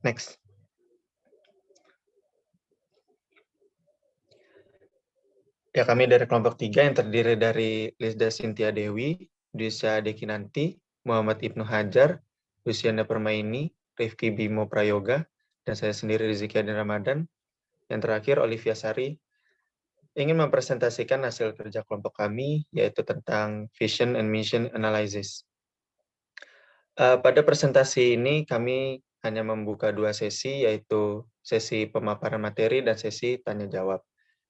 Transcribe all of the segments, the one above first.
Next. Ya, kami dari kelompok 3 yang terdiri dari Lisda Cynthia Dewi, Dwisya Dekinanti, Muhammad Ibnu Hajar, Luciana Permaini, Rifki Bimo Prayoga, dan saya sendiri Rizky Adin Ramadan. Yang terakhir, Olivia Sari, ingin mempresentasikan hasil kerja kelompok kami, yaitu tentang Vision and Mission Analysis. Pada presentasi ini kami hanya membuka 2 sesi, yaitu sesi pemaparan materi dan sesi tanya-jawab.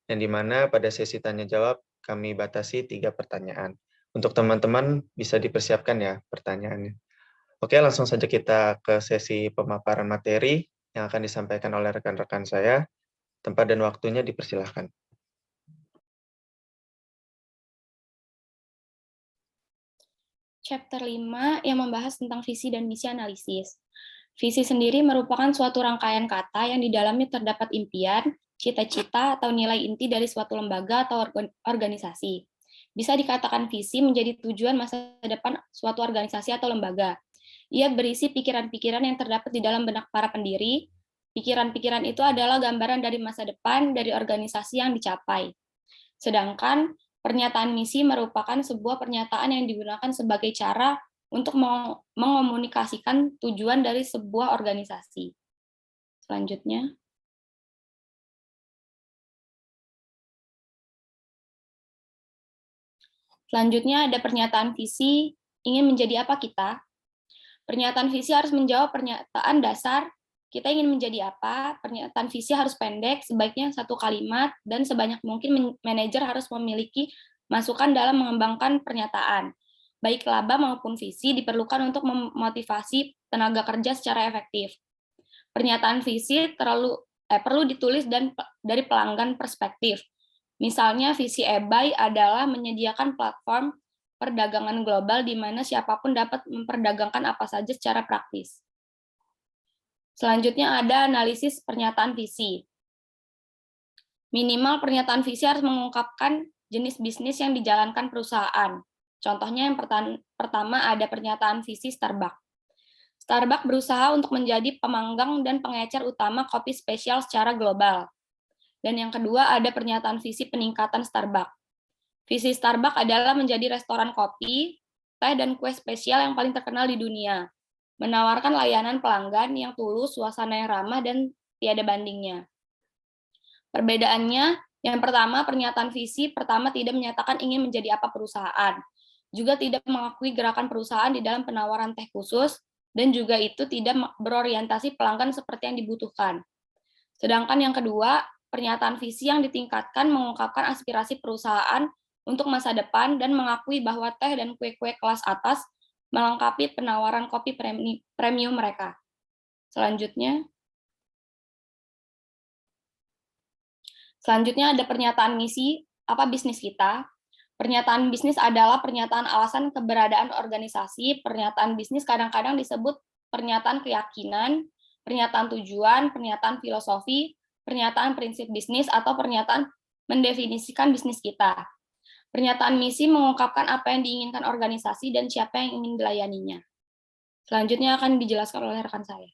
Yang dimana pada sesi tanya-jawab kami batasi 3 pertanyaan. Untuk teman-teman bisa dipersiapkan ya pertanyaannya. Oke, langsung saja kita ke sesi pemaparan materi yang akan disampaikan oleh rekan-rekan saya. Tempat dan waktunya dipersilahkan. Chapter 5 yang membahas tentang visi dan misi analisis. Visi sendiri merupakan suatu rangkaian kata yang di dalamnya terdapat impian, cita-cita, atau nilai inti dari suatu lembaga atau organisasi. Bisa dikatakan visi menjadi tujuan masa depan suatu organisasi atau lembaga. Ia berisi pikiran-pikiran yang terdapat di dalam benak para pendiri. Pikiran-pikiran itu adalah gambaran dari masa depan dari organisasi yang dicapai. Sedangkan pernyataan misi merupakan sebuah pernyataan yang digunakan sebagai cara untuk mengomunikasikan tujuan dari sebuah organisasi. Selanjutnya. Selanjutnya ada pernyataan visi, ingin menjadi apa kita? Pernyataan visi harus menjawab pernyataan dasar, kita ingin menjadi apa? Pernyataan visi harus pendek, sebaiknya 1 kalimat, dan sebanyak mungkin manajer harus memiliki masukan dalam mengembangkan pernyataan. Baik laba maupun visi diperlukan untuk memotivasi tenaga kerja secara efektif. Pernyataan visi perlu ditulis dari pelanggan perspektif. Misalnya visi eBay adalah menyediakan platform perdagangan global di mana siapapun dapat memperdagangkan apa saja secara praktis. Selanjutnya ada analisis pernyataan visi. Minimal pernyataan visi harus mengungkapkan jenis bisnis yang dijalankan perusahaan. Contohnya yang pertama ada pernyataan visi Starbucks. Starbucks berusaha untuk menjadi pemanggang dan pengecer utama kopi spesial secara global. Dan yang kedua ada pernyataan visi peningkatan Starbucks. Visi Starbucks adalah menjadi restoran kopi, teh, dan kue spesial yang paling terkenal di dunia. Menawarkan layanan pelanggan yang tulus, suasana yang ramah, dan tiada bandingnya. Perbedaannya, yang pertama, pernyataan visi pertama tidak menyatakan ingin menjadi apa perusahaan. Juga tidak mengakui gerakan perusahaan di dalam penawaran teh khusus, dan juga itu tidak berorientasi pelanggan seperti yang dibutuhkan. Sedangkan yang kedua, pernyataan visi yang ditingkatkan mengungkapkan aspirasi perusahaan untuk masa depan dan mengakui bahwa teh dan kue-kue kelas atas melengkapi penawaran kopi premium mereka. Selanjutnya ada pernyataan misi, apa bisnis kita. Pernyataan bisnis adalah pernyataan alasan keberadaan organisasi. Pernyataan bisnis kadang-kadang disebut pernyataan keyakinan, pernyataan tujuan, pernyataan filosofi, pernyataan prinsip bisnis, atau pernyataan mendefinisikan bisnis kita. Pernyataan misi mengungkapkan apa yang diinginkan organisasi dan siapa yang ingin dilayaninya. Selanjutnya akan dijelaskan oleh rekan saya.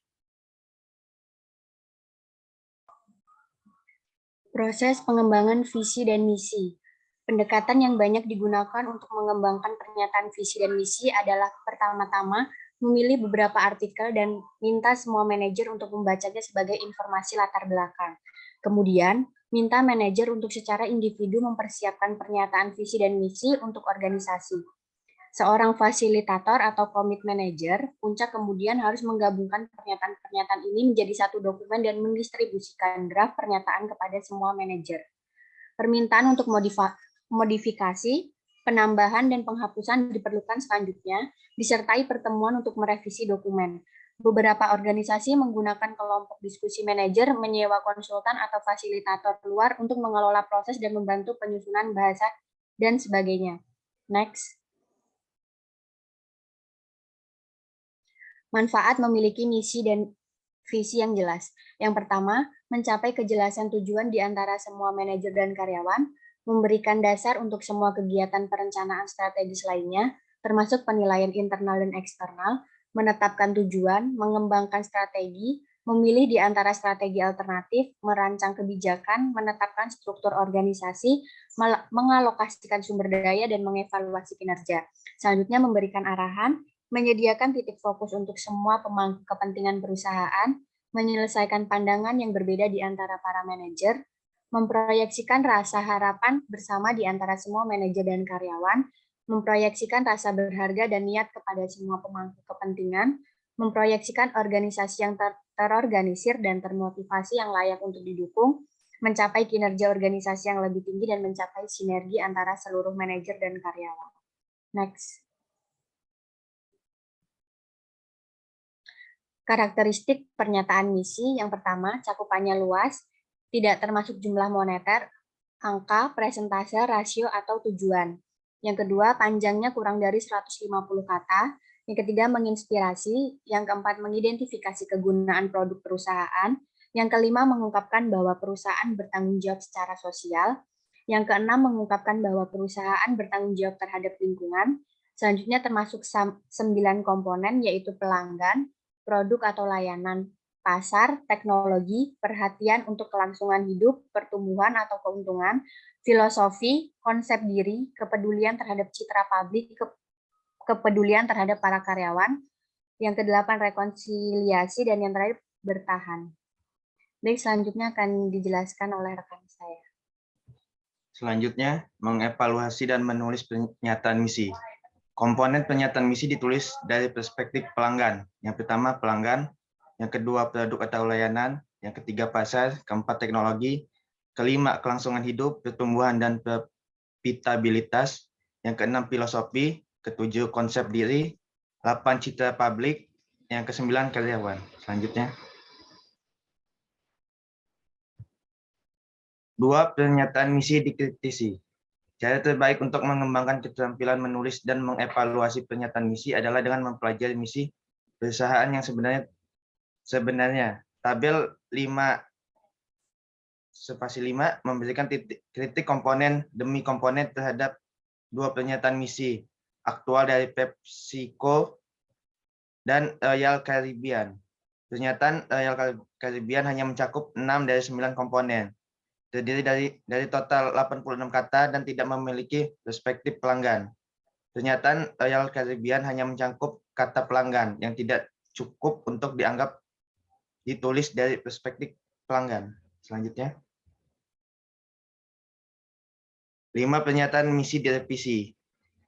Proses pengembangan visi dan misi. Pendekatan yang banyak digunakan untuk mengembangkan pernyataan visi dan misi adalah pertama-tama memilih beberapa artikel dan minta semua manajer untuk membacanya sebagai informasi latar belakang. Kemudian, minta manajer untuk secara individu mempersiapkan pernyataan visi dan misi untuk organisasi. Seorang fasilitator atau commit manager, puncak kemudian harus menggabungkan pernyataan-pernyataan ini menjadi satu dokumen dan mendistribusikan draft pernyataan kepada semua manajer. Permintaan untuk modifikasi, penambahan, dan penghapusan diperlukan selanjutnya, disertai pertemuan untuk merevisi dokumen. Beberapa organisasi menggunakan kelompok diskusi manajer, menyewa konsultan atau fasilitator luar untuk mengelola proses dan membantu penyusunan bahasa, dan sebagainya. Next. Manfaat memiliki misi dan visi yang jelas. Yang pertama, mencapai kejelasan tujuan di antara semua manajer dan karyawan, memberikan dasar untuk semua kegiatan perencanaan strategis lainnya, termasuk penilaian internal dan eksternal, menetapkan tujuan, mengembangkan strategi, memilih di antara strategi alternatif, merancang kebijakan, menetapkan struktur organisasi, mengalokasikan sumber daya, dan mengevaluasi kinerja. Selanjutnya memberikan arahan, menyediakan titik fokus untuk semua pemangku kepentingan perusahaan, menyelesaikan pandangan yang berbeda di antara para manajer, memproyeksikan rasa harapan bersama di antara semua manajer dan karyawan, memproyeksikan rasa berharga dan niat kepada semua pemangku kepentingan, memproyeksikan organisasi yang terorganisir dan termotivasi yang layak untuk didukung, mencapai kinerja organisasi yang lebih tinggi, dan mencapai sinergi antara seluruh manajer dan karyawan. Next. Karakteristik pernyataan misi yang pertama, cakupannya luas, tidak termasuk jumlah moneter, angka, presentase, rasio, atau tujuan. Yang kedua, panjangnya kurang dari 150 kata. Yang ketiga, menginspirasi. Yang keempat, mengidentifikasi kegunaan produk perusahaan. Yang kelima, mengungkapkan bahwa perusahaan bertanggung jawab secara sosial. Yang keenam, mengungkapkan bahwa perusahaan bertanggung jawab terhadap lingkungan. Selanjutnya termasuk 9 komponen, yaitu pelanggan, produk atau layanan, pasar, teknologi, perhatian untuk kelangsungan hidup, pertumbuhan atau keuntungan, filosofi, konsep diri, kepedulian terhadap citra publik, kepedulian terhadap para karyawan, yang kedelapan rekonsiliasi, dan yang terakhir bertahan. Baik, selanjutnya akan dijelaskan oleh rekan saya. Selanjutnya, mengevaluasi dan menulis pernyataan misi. Komponen pernyataan misi ditulis dari perspektif pelanggan. Yang pertama, pelanggan. Yang kedua, produk atau layanan. Yang ketiga, pasar. Keempat, teknologi. Kelima, kelangsungan hidup, pertumbuhan, dan profitabilitas. Yang keenam, filosofi. Ketujuh, konsep diri. 8, citra publik. Yang kesembilan, karyawan. Selanjutnya. 2, pernyataan misi dikritisi. Cara terbaik untuk mengembangkan keterampilan menulis dan mengevaluasi pernyataan misi adalah dengan mempelajari misi perusahaan yang sebenarnya. Tabel 5/5 memberikan kritik komponen demi komponen terhadap 2 pernyataan misi aktual dari PepsiCo dan Royal Caribbean. Pernyataan Royal Caribbean hanya mencakup 6 dari 9 komponen. Terdiri dari total 86 kata dan tidak memiliki perspektif pelanggan. Pernyataan Royal Caribbean hanya mencakup kata pelanggan yang tidak cukup untuk dianggap ditulis dari perspektif pelanggan. Selanjutnya. 5, pernyataan misi direvisi.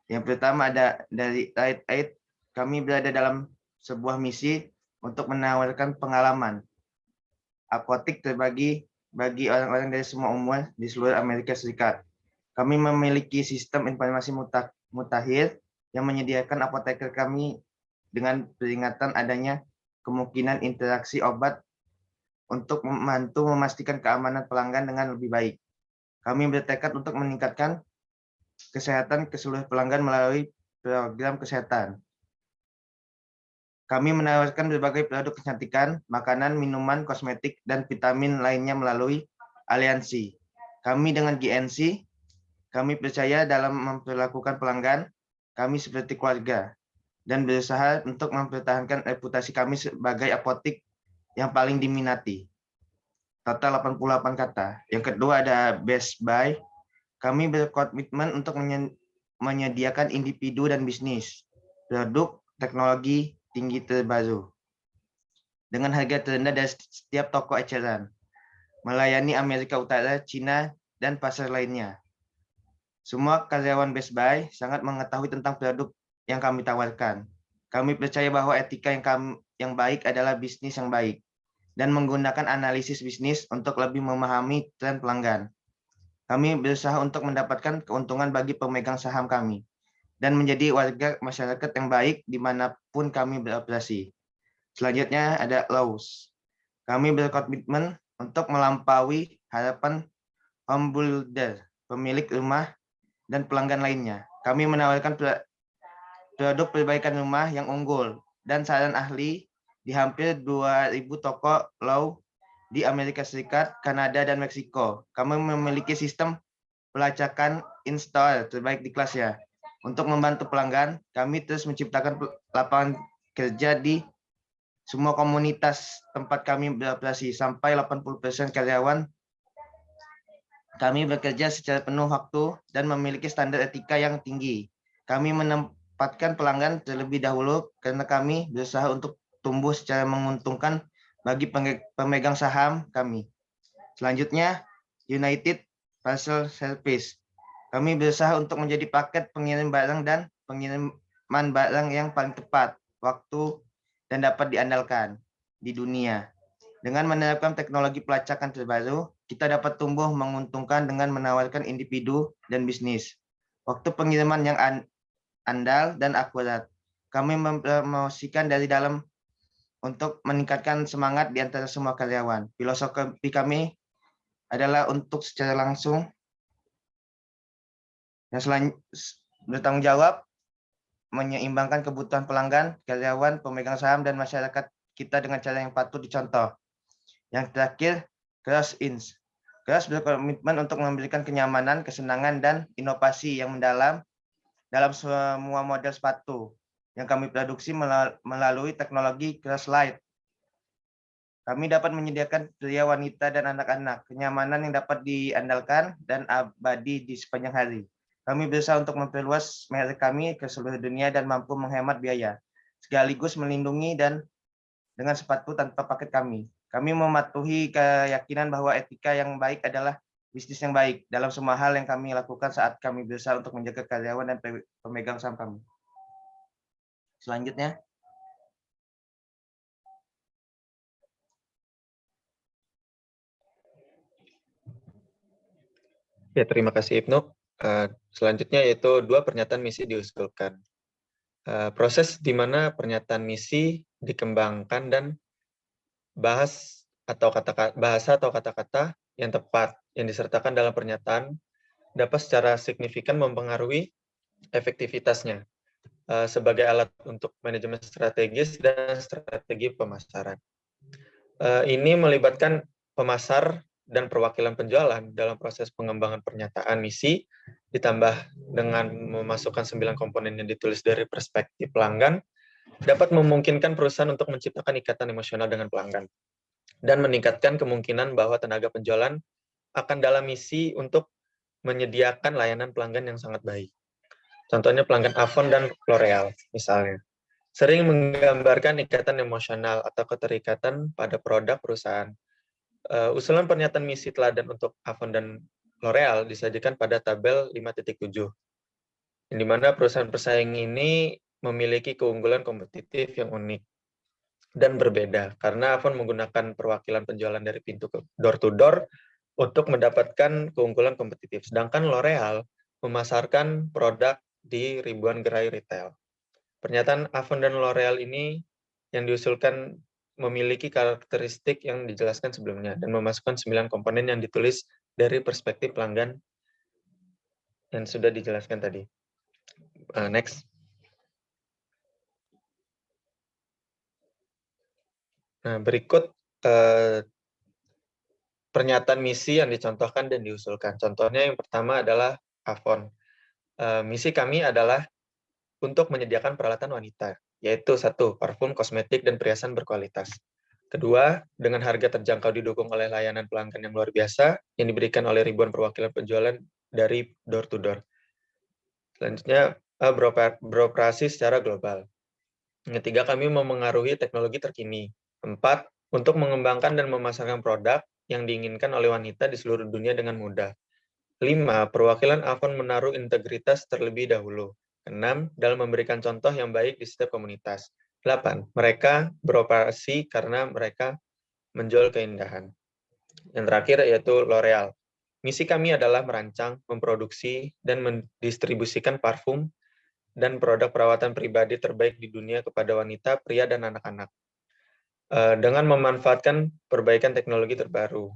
Yang pertama ada dari Rite Aid, kami berada dalam sebuah misi untuk menawarkan pengalaman apotik terbagi bagi orang-orang dari semua umur di seluruh Amerika Serikat. Kami memiliki sistem informasi mutakhir yang menyediakan apoteker kami dengan peringatan adanya kemungkinan interaksi obat untuk membantu memastikan keamanan pelanggan dengan lebih baik. Kami bertekad untuk meningkatkan kesehatan ke seluruh pelanggan melalui program kesehatan. Kami menawarkan berbagai produk kecantikan, makanan, minuman, kosmetik, dan vitamin lainnya melalui aliansi. Kami dengan GNC, kami percaya dalam memperlakukan pelanggan kami seperti keluarga dan berusaha untuk mempertahankan reputasi kami sebagai apotik yang paling diminati. Total 88 kata. Yang kedua ada Best Buy. Kami berkomitmen untuk menyediakan individu dan bisnis, produk, teknologi tinggi terbaru dengan harga terendah dari setiap toko eceran, melayani Amerika Utara, Cina, dan pasar lainnya. Semua karyawan Best Buy sangat mengetahui tentang produk yang kami tawarkan. Kami percaya bahwa etika yang baik adalah bisnis yang baik dan menggunakan analisis bisnis untuk lebih memahami tren pelanggan. Kami berusaha untuk mendapatkan keuntungan bagi pemegang saham kami dan menjadi warga masyarakat yang baik dimanapun kami beroperasi. Selanjutnya ada Lowe's. Kami berkomitmen untuk melampaui harapan homebuilder, pemilik rumah, dan pelanggan lainnya. Kami menawarkan produk perbaikan rumah yang unggul dan saran ahli di hampir 2.000 toko Lowe's di Amerika Serikat, Kanada, dan Meksiko. Kami memiliki sistem pelacakan install terbaik di kelasnya. Untuk membantu pelanggan, kami terus menciptakan lapangan kerja di semua komunitas tempat kami beroperasi sampai 80% karyawan kami bekerja secara penuh waktu dan memiliki standar etika yang tinggi. Kami menempatkan pelanggan terlebih dahulu karena kami berusaha untuk tumbuh secara menguntungkan bagi pemegang saham kami. Selanjutnya, United Parcel Service. Kami berusaha untuk menjadi paket pengirim barang dan pengiriman barang yang paling tepat, waktu, dan dapat diandalkan di dunia. Dengan menerapkan teknologi pelacakan terbaru, kita dapat tumbuh menguntungkan dengan menawarkan individu dan bisnis. Waktu pengiriman yang andal dan akurat. Kami mempromosikan dari dalam untuk meningkatkan semangat di antara semua karyawan. Filosofi kami adalah untuk secara langsung yang bertanggung jawab menyeimbangkan kebutuhan pelanggan, karyawan, pemegang saham, dan masyarakat kita dengan cara yang patut dicontoh. Yang terakhir, Cross-Ins. Cross berkomitmen untuk memberikan kenyamanan, kesenangan, dan inovasi yang mendalam dalam semua model sepatu yang kami produksi melalui teknologi Cross-Light. Kami dapat menyediakan pria, wanita, dan anak-anak kenyamanan yang dapat diandalkan dan abadi di sepanjang hari. Kami berusaha untuk memperluas merek kami ke seluruh dunia dan mampu menghemat biaya, sekaligus melindungi dan dengan sepatu tanpa paket kami. Kami mematuhi keyakinan bahwa etika yang baik adalah bisnis yang baik dalam semua hal yang kami lakukan saat kami berusaha untuk menjaga karyawan dan pemegang saham kami. Selanjutnya. Ya, terima kasih Ibnu. Selanjutnya yaitu 2 pernyataan misi diusulkan. Proses di mana pernyataan misi dikembangkan dan bahasa atau kata-kata yang tepat yang disertakan dalam pernyataan dapat secara signifikan mempengaruhi efektivitasnya sebagai alat untuk manajemen strategis dan strategi pemasaran. Ini melibatkan pemasar dan perwakilan penjualan dalam proses pengembangan pernyataan misi, ditambah dengan memasukkan 9 komponen yang ditulis dari perspektif pelanggan, dapat memungkinkan perusahaan untuk menciptakan ikatan emosional dengan pelanggan, dan meningkatkan kemungkinan bahwa tenaga penjualan akan dalam misi untuk menyediakan layanan pelanggan yang sangat baik. Contohnya pelanggan Avon dan L'Oreal, misalnya. Sering menggambarkan ikatan emosional atau keterikatan pada produk perusahaan. Usulan pernyataan misi teladan untuk Avon dan L'Oreal disajikan pada tabel 5.7, di mana perusahaan pesaing ini memiliki keunggulan kompetitif yang unik dan berbeda, karena Avon menggunakan perwakilan penjualan dari pintu ke door-to-door untuk mendapatkan keunggulan kompetitif, sedangkan L'Oreal memasarkan produk di ribuan gerai retail. Pernyataan Avon dan L'Oreal ini yang diusulkan memiliki karakteristik yang dijelaskan sebelumnya dan memasukkan 9 komponen yang ditulis dari perspektif pelanggan yang sudah dijelaskan tadi. Next. Nah, berikut pernyataan misi yang dicontohkan dan diusulkan. Contohnya yang pertama adalah Avon. Misi kami adalah untuk menyediakan peralatan wanita, yaitu 1, parfum, kosmetik, dan perhiasan berkualitas. Kedua, dengan harga terjangkau didukung oleh layanan pelanggan yang luar biasa yang diberikan oleh ribuan perwakilan penjualan dari door-to-door. Selanjutnya, beroperasi secara global. Yang ketiga, kami memengaruhi teknologi terkini. 4, untuk mengembangkan dan memasarkan produk yang diinginkan oleh wanita di seluruh dunia dengan mudah. 5, perwakilan Avon menaruh integritas terlebih dahulu. 6, dalam memberikan contoh yang baik di setiap komunitas. 8, mereka beroperasi karena mereka menjual keindahan. Yang terakhir yaitu L'Oreal. Misi kami adalah merancang, memproduksi, dan mendistribusikan parfum dan produk perawatan pribadi terbaik di dunia kepada wanita, pria, dan anak-anak. Dengan memanfaatkan perbaikan teknologi terbaru.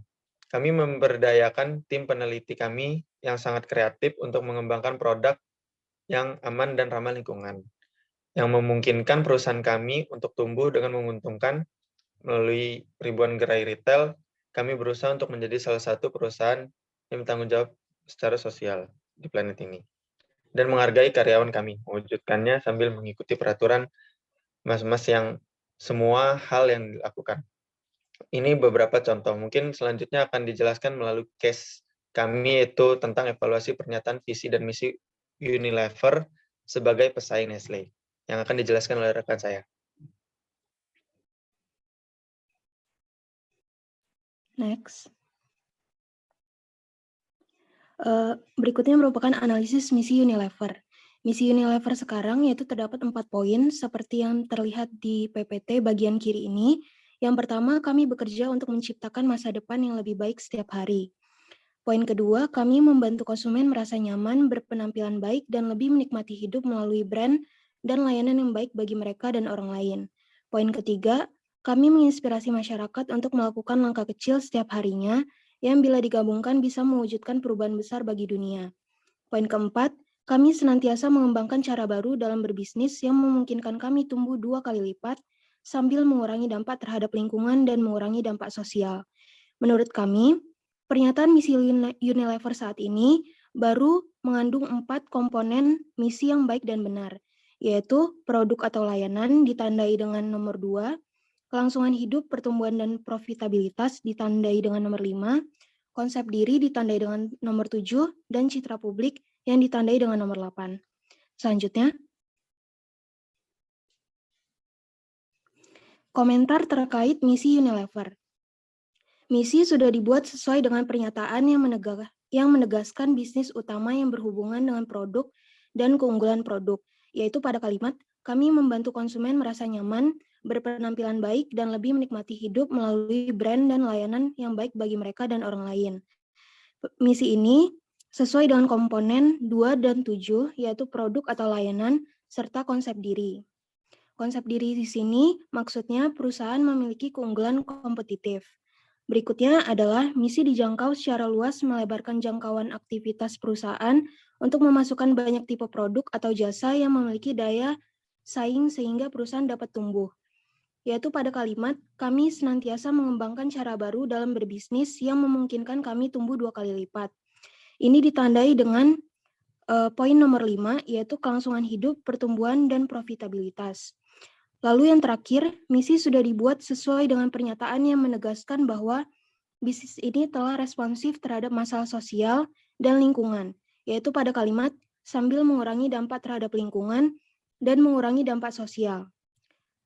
Kami memberdayakan tim peneliti kami yang sangat kreatif untuk mengembangkan produk yang aman dan ramah lingkungan, yang memungkinkan perusahaan kami untuk tumbuh dengan menguntungkan. Melalui ribuan gerai retail, kami berusaha untuk menjadi salah satu perusahaan yang bertanggung jawab secara sosial di planet ini, dan menghargai karyawan kami, mewujudkannya sambil mengikuti peraturan mas-mas yang semua hal yang dilakukan. Ini beberapa contoh. Mungkin selanjutnya akan dijelaskan melalui case kami, yaitu tentang evaluasi pernyataan visi dan misi Unilever sebagai pesaing Nestle, yang akan dijelaskan oleh rekan saya. Next. Berikutnya merupakan analisis misi Unilever. Misi Unilever sekarang yaitu terdapat 4 poin seperti yang terlihat di PPT bagian kiri ini. Yang pertama, kami bekerja untuk menciptakan masa depan yang lebih baik setiap hari. Poin kedua, kami membantu konsumen merasa nyaman, berpenampilan baik, dan lebih menikmati hidup melalui brand dan layanan yang baik bagi mereka dan orang lain. Poin ketiga, kami menginspirasi masyarakat untuk melakukan langkah kecil setiap harinya yang bila digabungkan bisa mewujudkan perubahan besar bagi dunia. Poin keempat, kami senantiasa mengembangkan cara baru dalam berbisnis yang memungkinkan kami tumbuh 2 kali lipat sambil mengurangi dampak terhadap lingkungan dan mengurangi dampak sosial. Menurut kami, pernyataan misi Unilever saat ini baru mengandung 4 komponen misi yang baik dan benar, yaitu produk atau layanan ditandai dengan nomor 2, kelangsungan hidup, pertumbuhan, dan profitabilitas ditandai dengan nomor 5, konsep diri ditandai dengan nomor 7, dan citra publik yang ditandai dengan nomor 8. Selanjutnya, komentar terkait misi Unilever. Misi sudah dibuat sesuai dengan pernyataan yang menegaskan bisnis utama yang berhubungan dengan produk dan keunggulan produk, yaitu pada kalimat, kami membantu konsumen merasa nyaman, berpenampilan baik, dan lebih menikmati hidup melalui brand dan layanan yang baik bagi mereka dan orang lain. Misi ini sesuai dengan komponen 2 dan 7, yaitu produk atau layanan, serta konsep diri. Konsep diri di sini maksudnya perusahaan memiliki keunggulan kompetitif. Berikutnya adalah misi dijangkau secara luas melebarkan jangkauan aktivitas perusahaan untuk memasukkan banyak tipe produk atau jasa yang memiliki daya saing sehingga perusahaan dapat tumbuh. Yaitu pada kalimat, kami senantiasa mengembangkan cara baru dalam berbisnis yang memungkinkan kami tumbuh 2 kali lipat. Ini ditandai dengan poin nomor 5, yaitu kelangsungan hidup, pertumbuhan, dan profitabilitas. Lalu yang terakhir, misi sudah dibuat sesuai dengan pernyataan yang menegaskan bahwa bisnis ini telah responsif terhadap masalah sosial dan lingkungan, yaitu pada kalimat sambil mengurangi dampak terhadap lingkungan dan mengurangi dampak sosial.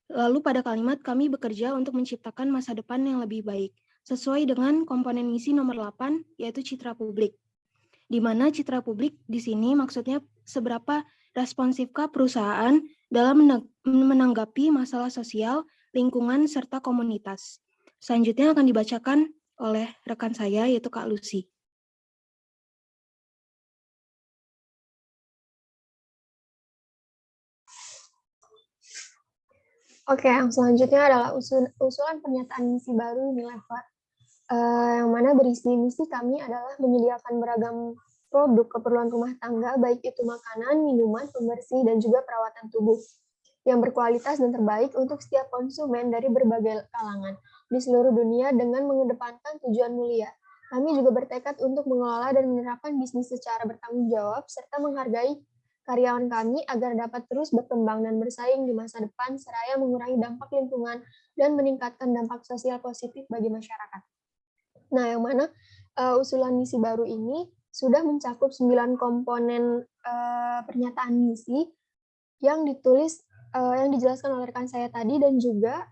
Lalu pada kalimat kami bekerja untuk menciptakan masa depan yang lebih baik, sesuai dengan komponen misi nomor 8, yaitu citra publik. Di mana citra publik di sini maksudnya seberapa responsifkah perusahaan dalam menanggapi masalah sosial, lingkungan, serta komunitas. Selanjutnya akan dibacakan oleh rekan saya, yaitu Kak Lucy. Oke, yang selanjutnya adalah usulan pernyataan misi baru Unilever. Yang mana berisi misi kami adalah menyediakan beragam produk keperluan rumah tangga, baik itu makanan, minuman, pembersih, dan juga perawatan tubuh yang berkualitas dan terbaik untuk setiap konsumen dari berbagai kalangan di seluruh dunia dengan mengedepankan tujuan mulia. Kami juga bertekad untuk mengelola dan menerapkan bisnis secara bertanggung jawab serta menghargai karyawan kami agar dapat terus berkembang dan bersaing di masa depan seraya mengurangi dampak lingkungan dan meningkatkan dampak sosial positif bagi masyarakat. Nah, yang mana usulan misi baru ini sudah mencakup 9 komponen pernyataan misi yang ditulis yang dijelaskan oleh rekan saya tadi dan juga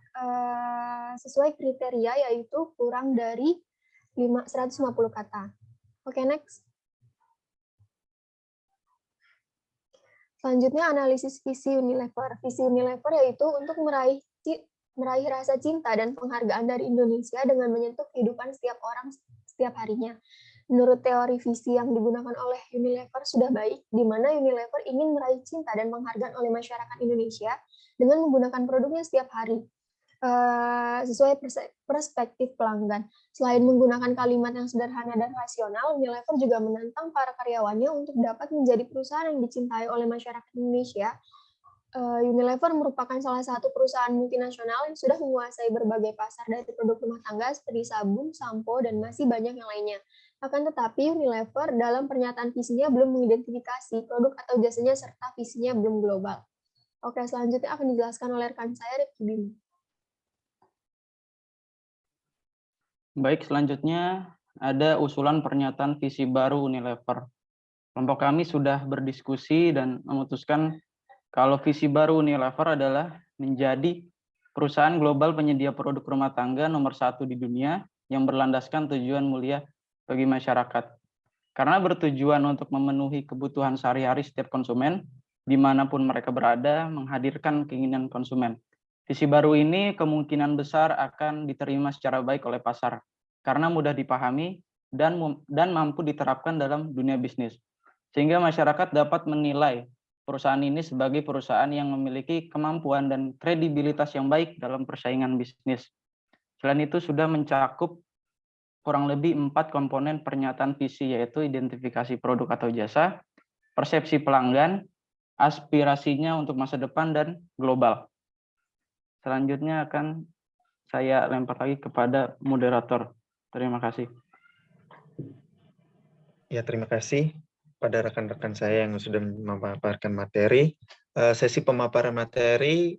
sesuai kriteria yaitu kurang dari 150 kata. Oke, next. Selanjutnya analisis visi Unilever. Visi Unilever yaitu untuk meraih rasa cinta dan penghargaan dari Indonesia dengan menyentuh kehidupan setiap orang setiap harinya. Menurut teori visi yang digunakan oleh Unilever sudah baik, di mana Unilever ingin meraih cinta dan penghargaan oleh masyarakat Indonesia dengan menggunakan produknya setiap hari, sesuai perspektif pelanggan. Selain menggunakan kalimat yang sederhana dan rasional, Unilever juga menantang para karyawannya untuk dapat menjadi perusahaan yang dicintai oleh masyarakat Indonesia. Unilever merupakan salah satu perusahaan multinasional yang sudah menguasai berbagai pasar dari produk rumah tangga seperti sabun, sampo, dan masih banyak yang lainnya. Akan tetapi Unilever dalam pernyataan visinya belum mengidentifikasi produk atau jasanya serta visinya belum global. Oke, selanjutnya akan dijelaskan oleh rekan saya, Rifki Bim. Baik, selanjutnya ada usulan pernyataan visi baru Unilever. Kelompok kami sudah berdiskusi dan memutuskan kalau visi baru Unilever adalah menjadi perusahaan global penyedia produk rumah tangga nomor 1 di dunia yang berlandaskan tujuan mulia bagi masyarakat. Karena bertujuan untuk memenuhi kebutuhan sehari-hari setiap konsumen, dimanapun mereka berada, menghadirkan keinginan konsumen. Visi baru ini kemungkinan besar akan diterima secara baik oleh pasar, karena mudah dipahami dan mampu diterapkan dalam dunia bisnis. Sehingga masyarakat dapat menilai perusahaan ini sebagai perusahaan yang memiliki kemampuan dan kredibilitas yang baik dalam persaingan bisnis. Selain itu sudah mencakup kurang lebih 4 komponen pernyataan visi, yaitu identifikasi produk atau jasa, persepsi pelanggan, aspirasinya untuk masa depan, dan global. Selanjutnya akan saya lempar lagi kepada moderator. Terima kasih. Ya, terima kasih pada rekan-rekan saya yang sudah memaparkan materi. Sesi pemaparan materi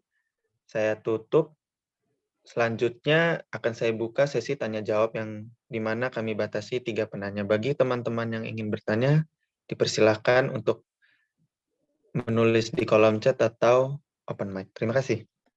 saya tutup. Selanjutnya akan saya buka sesi tanya jawab yang di mana kami batasi 3 penanya. Bagi teman-teman yang ingin bertanya, dipersilakan untuk menulis di kolom chat atau open mic. Terima kasih.